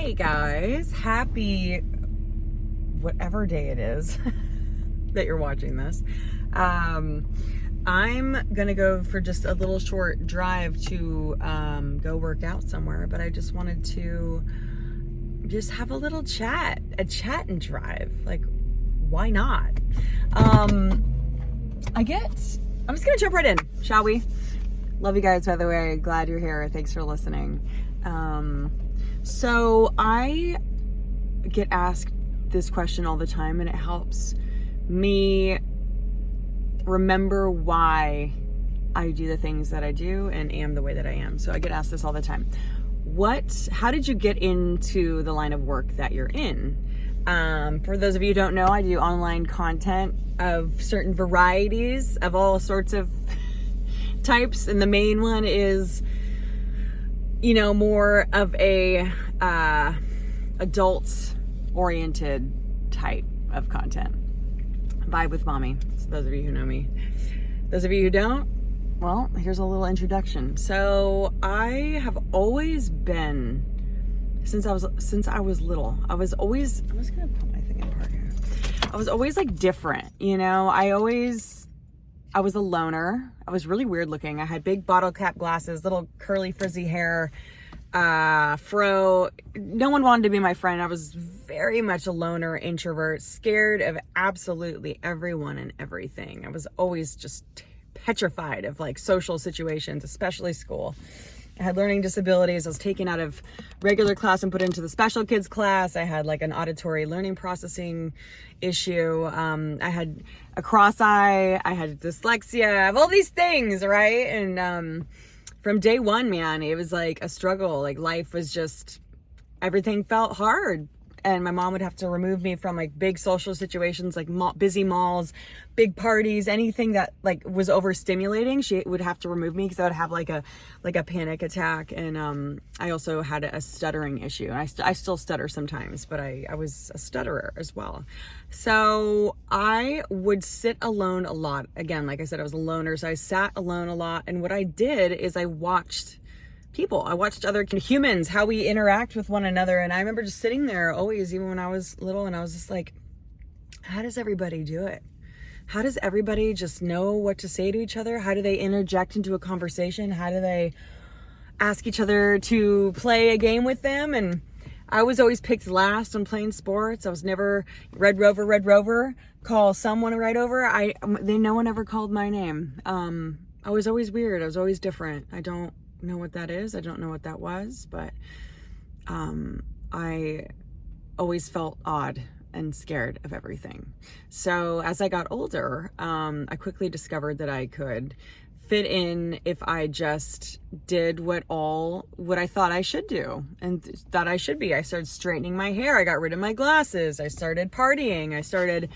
Hey guys, happy whatever day it is that you're watching this. I'm gonna go for just a little short drive to go work out somewhere, but I just wanted to just have a little chat and drive. Like, why not? I'm just gonna jump right in, shall we? Love you guys, by the way. Glad you're here. Thanks for listening. So I get asked this question all the time, and it helps me remember why I do the things that I do and am the way that I am. So I get asked this all the time. How did you get into the line of work that you're in? For those of you who don't know, I do online content of certain varieties of all sorts of types, and the main one is, you know, more of a adult oriented type of content. Vibe with Mommy. So those of you who know me. Those of you who don't, well, here's a little introduction. So I have always been, since I was little, I'm just gonna put my thing in park here. I was always like different, you know. I was a loner. I was really weird looking. I had big bottle cap glasses, little curly frizzy hair, fro. No one wanted to be my friend. I was very much a loner, introvert, scared of absolutely everyone and everything. I was always just petrified of like social situations, especially school. I had learning disabilities. I was taken out of regular class and put into the special kids class. I had like an auditory learning processing issue. I had a cross eye. I had dyslexia. I have all these things, right? And from day one, man, it was like a struggle. Like life was just, everything felt hard. And my mom would have to remove me from like big social situations, like busy malls, big parties, anything that like was overstimulating. She would have to remove me because I would have like a panic attack. And I also had a stuttering issue. And I still stutter sometimes, but I was a stutterer as well. So I would sit alone a lot. Again, like I said, I was a loner, so I sat alone a lot. And what I did is I watched people. I watched other humans, how we interact with one another. And I remember just sitting there always, even when I was little, and I was just like, how does everybody do it? How does everybody just know what to say to each other? How do they interject into a conversation? How do they ask each other to play a game with them? And I was always picked last on playing sports. I was never Red Rover, call someone right over. No one ever called my name. I was always weird. I was always different. I don't know what that is. I don't know what that was, but I always felt odd and scared of everything. So as I got older, I quickly discovered that I could fit in if I just did what I thought I should do and thought I should be. I started straightening my hair. I got rid of my glasses. I started partying. I started,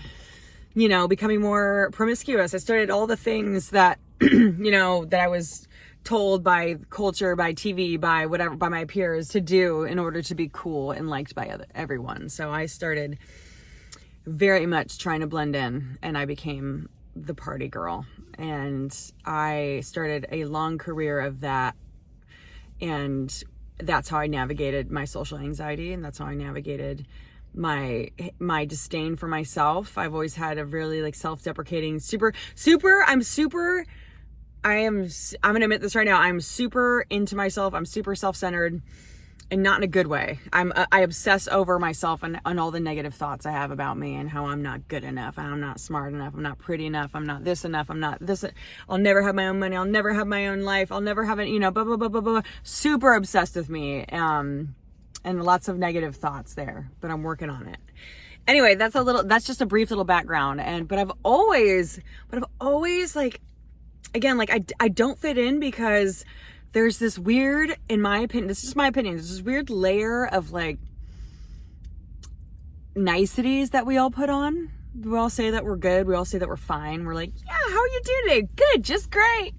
you know, becoming more promiscuous. I started all the things that, you know, that I was told by culture, by TV, by whatever, by my peers to do in order to be cool and liked by everyone. So I started very much trying to blend in, and I became the party girl. And I started a long career of that. And that's how I navigated my social anxiety, and that's how I navigated my disdain for myself. I've always had a really like self-deprecating, I'm going to admit this right now. I'm super into myself. I'm super self-centered, and not in a good way. I obsess over myself and all the negative thoughts I have about me and how I'm not good enough. I'm not smart enough. I'm not pretty enough. I'm not this enough. I'm not this. I'll never have my own money. I'll never have my own life. I'll never have it, you know, blah, blah, blah, blah, blah. Super obsessed with me. And lots of negative thoughts there, but I'm working on it. Anyway, that's just a brief little background. But I've always like, again, like I don't fit in because there's this weird, in my opinion, this is just my opinion, there's this weird layer of like niceties that we all put on. We all say that we're good. We all say that we're fine. We're like, yeah, how are you doing today? Good, just great.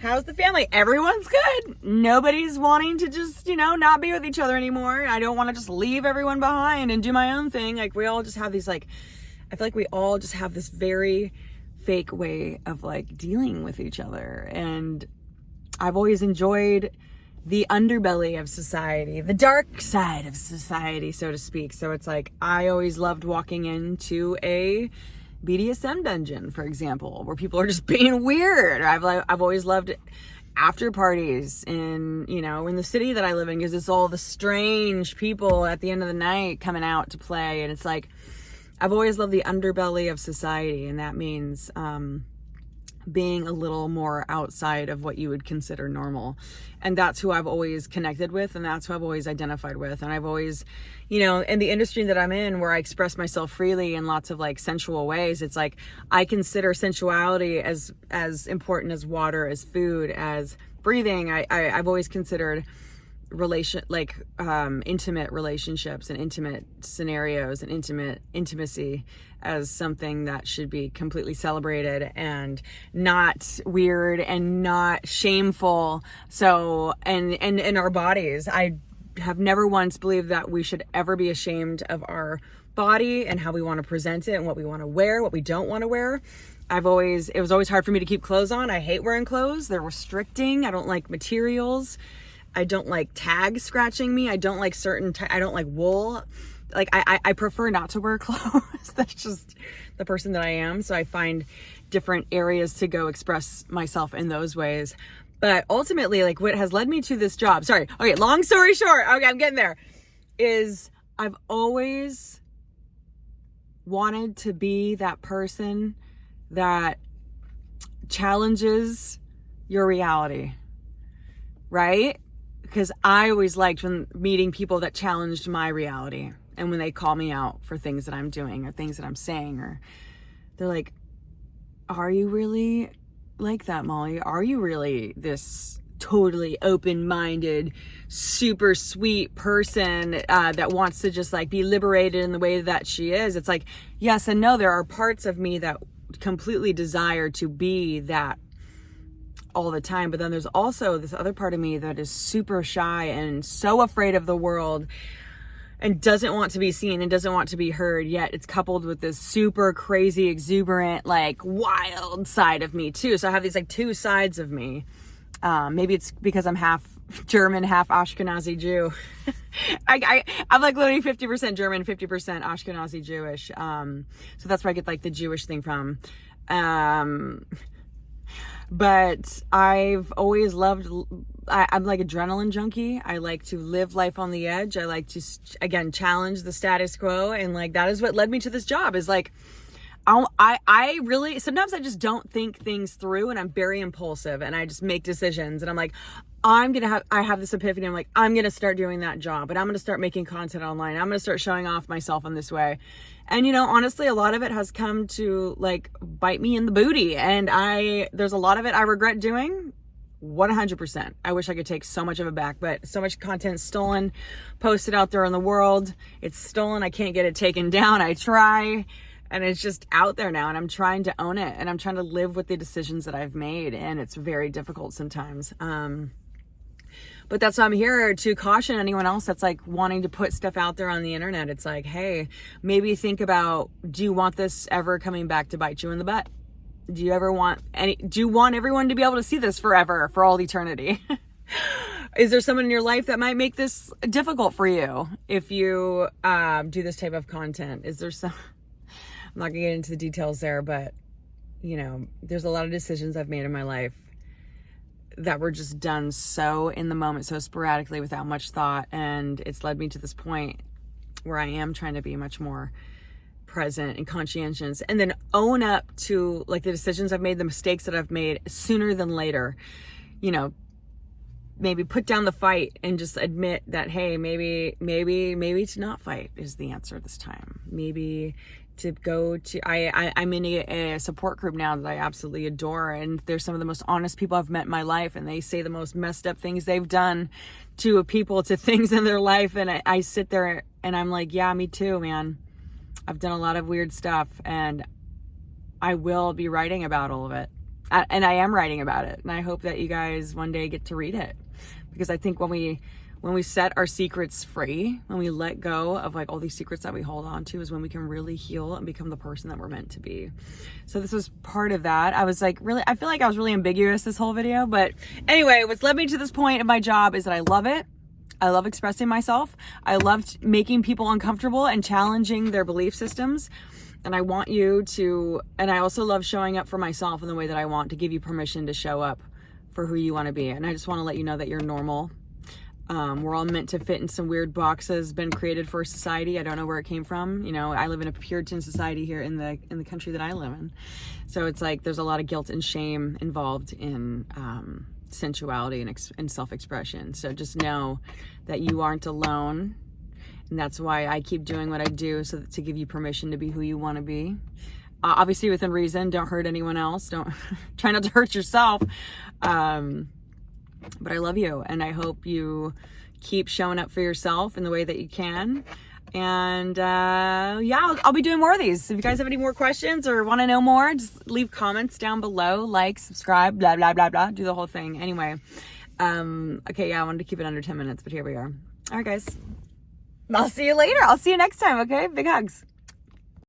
How's the family? Everyone's good. Nobody's wanting to just, you know, not be with each other anymore. I don't want to just leave everyone behind and do my own thing. Like we all just have these like, I feel like we all just have this very fake way of like dealing with each other. And I've always enjoyed the underbelly of society, the dark side of society, so to speak. So it's like, I always loved walking into a BDSM dungeon, for example, where people are just being weird. I've always loved after parties in the city that I live in, because it's all the strange people at the end of the night coming out to play. And it's like, I've always loved the underbelly of society. And that means, being a little more outside of what you would consider normal. And that's who I've always connected with, and that's who I've always identified with. And I've always, in the industry that I'm in, where I express myself freely in lots of like sensual ways, it's like I consider sensuality as important as water, as food, as breathing. I've always considered intimate relationships and intimate scenarios and intimacy as something that should be completely celebrated and not weird and not shameful. So, and in our bodies, I have never once believed that we should ever be ashamed of our body and how we want to present it and what we want to wear, what we don't want to wear. It was always hard for me to keep clothes on. I hate wearing clothes. They're restricting. I don't like materials. I don't like tags scratching me. I don't like I don't like wool. Like I prefer not to wear clothes. That's just the person that I am. So I find different areas to go express myself in those ways. But ultimately, like what has led me to this job, long story short, okay, I'm getting there, is I've always wanted to be that person that challenges your reality, right? Because I always liked when meeting people that challenged my reality, and when they call me out for things that I'm doing or things that I'm saying, or they're like, are you really like that, Molly? Are you really this totally open-minded, super sweet person that wants to just like be liberated in the way that she is? It's like, yes and no. There are parts of me that completely desire to be that all the time, but then there's also this other part of me that is super shy and so afraid of the world and doesn't want to be seen and doesn't want to be heard, yet it's coupled with this super crazy, exuberant, like wild side of me too. So I have these like two sides of me. Maybe it's because I'm half German, half Ashkenazi Jew. I'm like literally 50% German, 50% Ashkenazi Jewish. So that's where I get like the Jewish thing from. But I've always loved, I'm like adrenaline junkie. I like to live life on the edge. I like to, again, challenge the status quo. And like, that is what led me to this job, is like, I really, sometimes I just don't think things through, and I'm very impulsive and I just make decisions, and I'm like, I have this epiphany. I'm like, I'm going to start doing that job, and I'm going to start making content online. I'm going to start showing off myself in this way. And, honestly, a lot of it has come to like bite me in the booty. And there's a lot of it I regret doing 100%. I wish I could take so much of it back, but so much content stolen, posted out there in the world. It's stolen. I can't get it taken down. I try, and it's just out there now, and I'm trying to own it, and I'm trying to live with the decisions that I've made. And it's very difficult sometimes. But that's why I'm here to caution anyone else that's like wanting to put stuff out there on the internet. It's like, hey, maybe think about, do you want this ever coming back to bite you in the butt? Do you want everyone to be able to see this forever, for all eternity? Is there someone in your life that might make this difficult for you if you do this type of content? Is there some, I'm not gonna get into the details there, but there's a lot of decisions I've made in my life that were just done so in the moment, so sporadically, without much thought. And it's led me to this point where I am trying to be much more present and conscientious, and then own up to like the decisions I've made, the mistakes that I've made, sooner than later. Maybe put down the fight and just admit that, hey, maybe to not fight is the answer this time. Maybe to go to, I'm in a support group now that I absolutely adore, and they're some of the most honest people I've met in my life, and they say the most messed up things they've done to people, to things in their life, and I sit there and I'm like, yeah, me too, man. I've done a lot of weird stuff, and I will be writing about all of it, and I am writing about it, and I hope that you guys one day get to read it, because I think when when we set our secrets free, when we let go of like all these secrets that we hold on to, is when we can really heal and become the person that we're meant to be. So this was part of that. I was like, really, I feel like I was really ambiguous this whole video, but anyway, what's led me to this point of my job is that I love it. I love expressing myself. I loved making people uncomfortable and challenging their belief systems. And I want you to, and I also love showing up for myself in the way that I want, to give you permission to show up for who you want to be. And I just want to let you know that you're normal. We're all meant to fit in some weird boxes been created for society. I don't know where it came from. You know, I live in a Puritan society here in the country that I live in. So it's like there's a lot of guilt and shame involved in sensuality and self-expression. So just know that you aren't alone. And that's why I keep doing what I do, so that, to give you permission to be who you want to be. Obviously within reason. Don't hurt anyone else. Don't try not to hurt yourself. But I love you, and I hope you keep showing up for yourself in the way that you can. And yeah, I'll be doing more of these. If you guys have any more questions or want to know more, just leave comments down below, like, subscribe, blah, blah, blah, blah. Do the whole thing. Anyway, okay, yeah, I wanted to keep it under 10 minutes, but here we are. All right, guys. I'll see you later. I'll see you next time, okay? Big hugs.